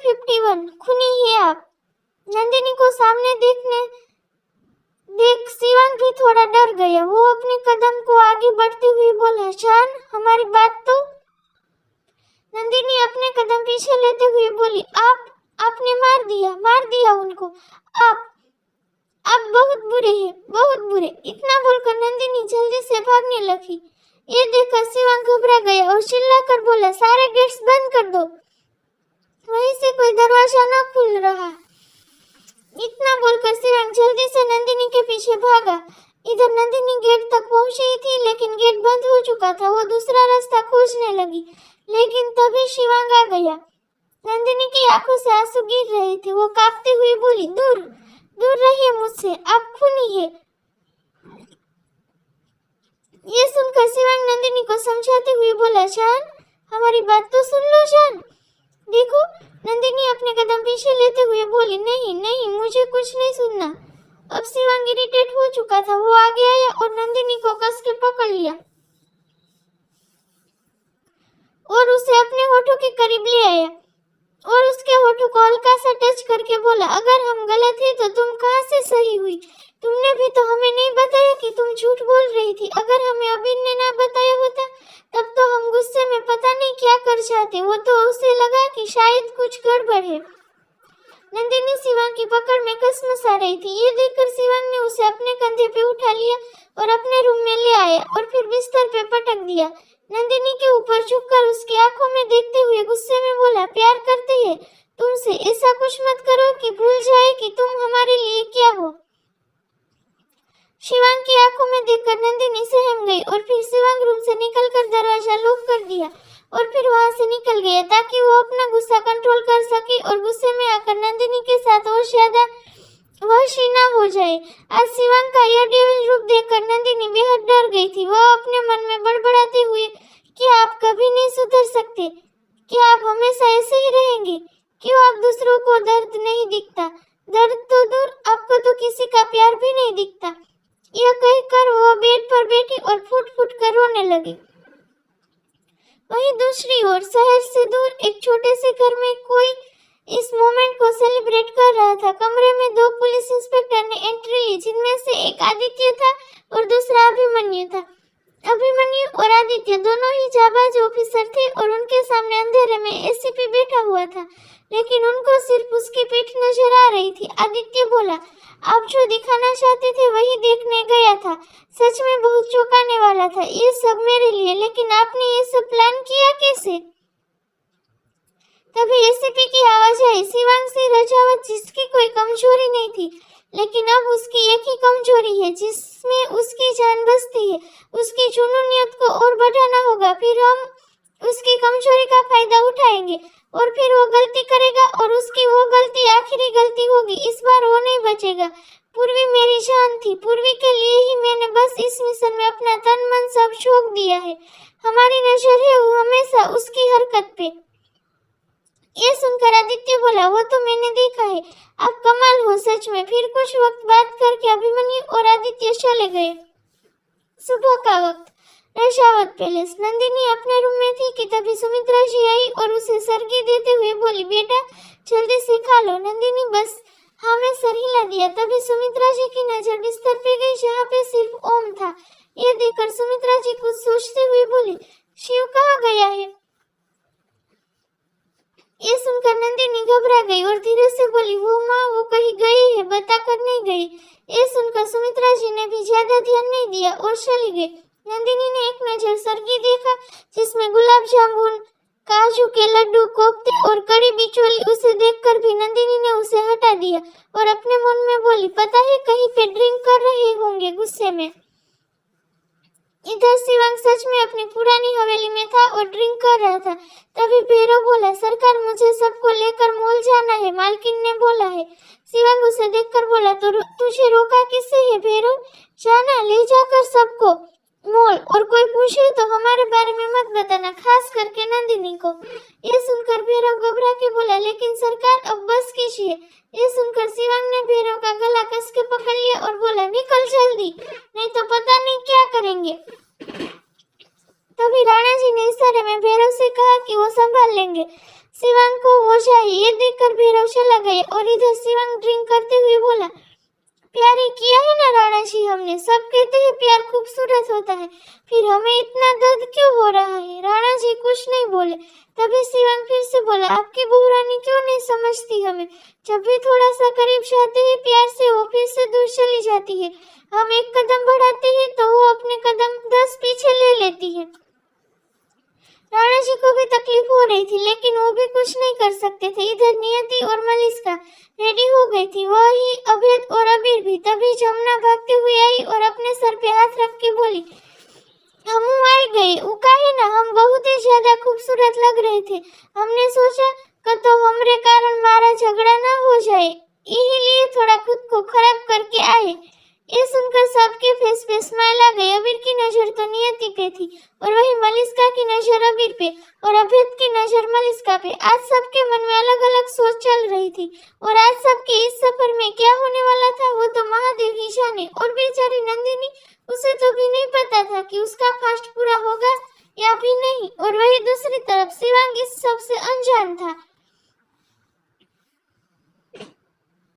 51 खूनी है आप। नंदिनी को सामने देख शिवांग भी थोड़ा डर गया। वो अपने कदम को आगे बढ़ते हुए बोला, शान हमारी बात तो। नंदिनी अपने कदम पीछे लेते हुए बोली, आपने मार दिया उनको। आप बहुत बुरे हैं, बहुत बुरे। इतना बोलकर नंदिनी जल्दी से भागने लगी। ये देखकर शिवांग घबरा गया और चिल्लाकर बोला, सारे गेट्स बंद कर दो। वहीं से कोई दरवाजा न खुल रहा। इतना बोलकर शिवांग जल्दी से नंदिनी के पीछे भागा। इधर नंदिनी गेट तक पहुंची थी, लेकिन गेट बंद हो चुका था। वो दूसरा रास्ता खोजने लगी, लेकिन तभी शिवांग आ गया। नंदिनी की आंखों से आंसू गिर रहे थे। वो कांपते हुए बोली, दूर दूर रहिए मुझसे, आप खूनी है। ये सुनकर शिवांग नंदिनी को समझाते हुए बोला, शान हमारी बात तो सुन लो शान। देखो, नंदिनी अपने कदम पीछे लेते हुए बोली, नहीं मुझे कुछ नहीं सुनना। अब शिवांग इरिटेट हो चुका था। वो आगे आया और नंदिनी को कस के पकड़ लिया और उसे अपने होठों के करीब ले आया और उसके होठों को हल्का सा टच करके बोला, अगर हम गलत हैं तो तुम कहाँ से सही हुई? तुमने भी तो हमें नहीं बताया कि तुम झूठ बोल रही थी। अगर हमें अभिन ने ना बताया होता तब तो हम गुस्से में पता नहीं क्या कर जाते। वो तो उसे लगा कि शायद कुछ गड़बड़ है। नंदिनी शिवांग की पकड़ में कसमसा रही थी। ये देखकर शिवांग ने उसे अपने कंधे पे उठा लिया और अपने रूम में ले आया और फिर बिस्तर पे पटक दिया। नंदिनी के ऊपर झुककर उसकी आंखों में देखते हुए गुस्से में बोला, प्यार करते हैं तुमसे, ऐसा कुछ मत करो कि भूल जाए कि तुम हमारे लिए क्या हो। शिवांग की आंखों में देखकर नंदिनी सहम गई और फिर शिवांग रूम से निकलकर दरवाजा लॉक कर दिया और फिर वहां से निकल गया ताकि वो अपना गुस्सा कंट्रोल कर सके और गुस्से में आकर नंदिनी के साथ और ज्यादा वहशी ना हो जाए। आज शिवांग का यह डेविल रूप देखकर नंदिनी बेहद डर गई थी। वह अपने मन में बड़बड़ाते हुए, क्या आप कभी नहीं सुधर सकते? क्या आप हमेशा ऐसे ही रहेंगे? क्यों आप दूसरों को दर्द नहीं दिखता? दर्द तो दूर, आपको तो किसी का प्यार भी नहीं दिखता। यह कहकर वो बेड पर बैठी और फुट फुट कर रोने लगी। वहीं दूसरी ओर शहर से दूर एक छोटे से घर में कोई इस मोमेंट को सेलिब्रेट कर रहा था। कमरे में दो पुलिस इंस्पेक्टर ने एंट्री ली, जिनमें से एक आदित्य था और दूसरा अभिमन्यु था। अभिमन्यु और आदित्य दोनों ही जाबाज ऑफिसर थे और उनके सामने अंधेरे में एसीपी बैठा हुआ था, लेकिन उनको सिर्फ उसकी पीठ नजर आ रही थी। आदित्य बोला, आप जो दिखाना चाहते थे वही देखने गया था। सच में बहुत चौंकाने वाला था ये सब मेरे लिए, लेकिन आपने ये सब प्लान किया कैसे? तभी एसीपी की आवाज आई, शिवांग सिंह रजावत, जिसकी कोई कमजोरी नहीं थी, लेकिन अब उसकी एक ही कमजोरी है जिसमें उसकी जान बसती है। उसकी जुनूनियत को और बढ़ाना होगा, फिर हम उसकी कमजोरी का फायदा उठाएंगे और फिर वो गलती करेगा और उसकी वो गलती आखिरी गलती होगी। इस बार वो नहीं बचेगा। पूर्वी मेरी जान थी, पूर्वी के लिए ही मैंने बस इस मिशन में अपना तन मन सब झोंक दिया है। हमारी नजर है वो हमेशा उसकी हरकत पे। ये सुनकर आदित्य बोला, वो तो मैंने देखा है, आप कमाल हो सच में। फिर कुछ वक्त बात करके अभिमन्यु और आदित्य चले गए। सुबह का वक्त, रजावत पैलेस। नंदिनी अपने रूम में थी कि तभी सुमित्रा जी आई और उसे सरगी देते हुए बोली, बेटा जल्दी से खा लो। नंदिनी बस हाँ में सर हिला दिया। तभी सुमित्रा जी की नजर बिस्तर पे गई जहाँ पे सिर्फ ओम था। ये देखकर सुमित्रा जी कुछ सोचते हुए बोली, शिव कहाँ गया है? ये सुनकर नंदिनी घबरा गई और धीरे से बोली, वो माँ वो कहीं गई है, बता कर नहीं गई। ये सुनकर सुमित्रा जी ने भी ज्यादा ध्यान नहीं दिया और चली गई। नंदिनी ने एक नजर सरगी देखा जिसमें गुलाब जामुन, काजू के लड्डू, कोफ्ते और कड़ी बिचौली। उसे देखकर भी नंदिनी ने उसे हटा दिया और अपने मन में बोली, पता है कहीं पे ड्रिंक कर रहे होंगे गुस्से में। इधर शिवांग सच में अपनी पुरानी हवेली में था और ड्रिंक कर रहा था। तभी भैरव बोला, सरकार मुझे सबको लेकर मॉल जाना है, मालकिन ने बोला है। शिवांग उसे देखकर बोला, तो तुझे रोका किससे है भैरव? जाना, ले जाकर सबको मॉल, और कोई पूछे तो हमारे बारे में मत बताना, खास करके नंदिनी को। ये सुनकर भैरव घबरा के बोला, लेकिन सरकार अब बस कीजिए। ये सुनकर शिवांग ने भैरव का गला कस के पकड़ लिया और बोला, निकल जल्दी, नहीं तो पता नहीं क्या करेंगे। तभी राणा जी ने इशारे में भैरव से कहा कि वो संभाल लेंगे। शिवांग को होश आई। ये देखकर भैरव चला गया और इधर शिवांग ड्रिंक करते हुए बोला, प्यार ही किया है ना राणा जी हमने। सब कहते हैं प्यार खूबसूरत होता है, फिर हमें इतना दर्द क्यों हो रहा है। राणा जी कुछ नहीं बोले। तभी शिवांग फिर से बोला, आपकी बहू रानी क्यों नहीं समझती हमें। जब भी थोड़ा सा करीब जाते हैं प्यार से, वो फिर से दूर चली जाती है। हम एक कदम बढ़ाते हैं तो वो अपने कदम 10 पीछे ले लेती है। राणा जी को भी तकलीफ हो रही थी, लेकिन वो भी कुछ नहीं कर सकते थे। इधर नियति और मलिष्का रेडी हो गई थी, वही अभेद और अबीर भी। तभी जमुना भागते हुए आई और अपने सर पे हाथ रख के बोली, हम आई गई। उकाहे ना, हम बहुत ही ज्यादा खूबसूरत लग रहे थे। हमने सोचा कि तो हमरे कारण मारा झगड़ा ना हो जाए, इसीलिए थोड़ा खुद को खराब करके आए। ये सुनकर सबके फेस पे स्माइल आ गई। अबीर की नजर तो नियति पे थी और वही मलिष्का की नजर अबीर पे और अभेद की नजर मलिष्का पे। आज सबके मन में अलग अलग सोच चल रही थी और आज सबके इस सफर में क्या होने वाला था वो तो महादेव ही जाने। और बेचारी नंदिनी, उसे तो भी नहीं पता था कि उसका फास्ट पूरा होगा या भी नहीं। और वही दूसरी तरफ शिवांग इस सब से अनजान था।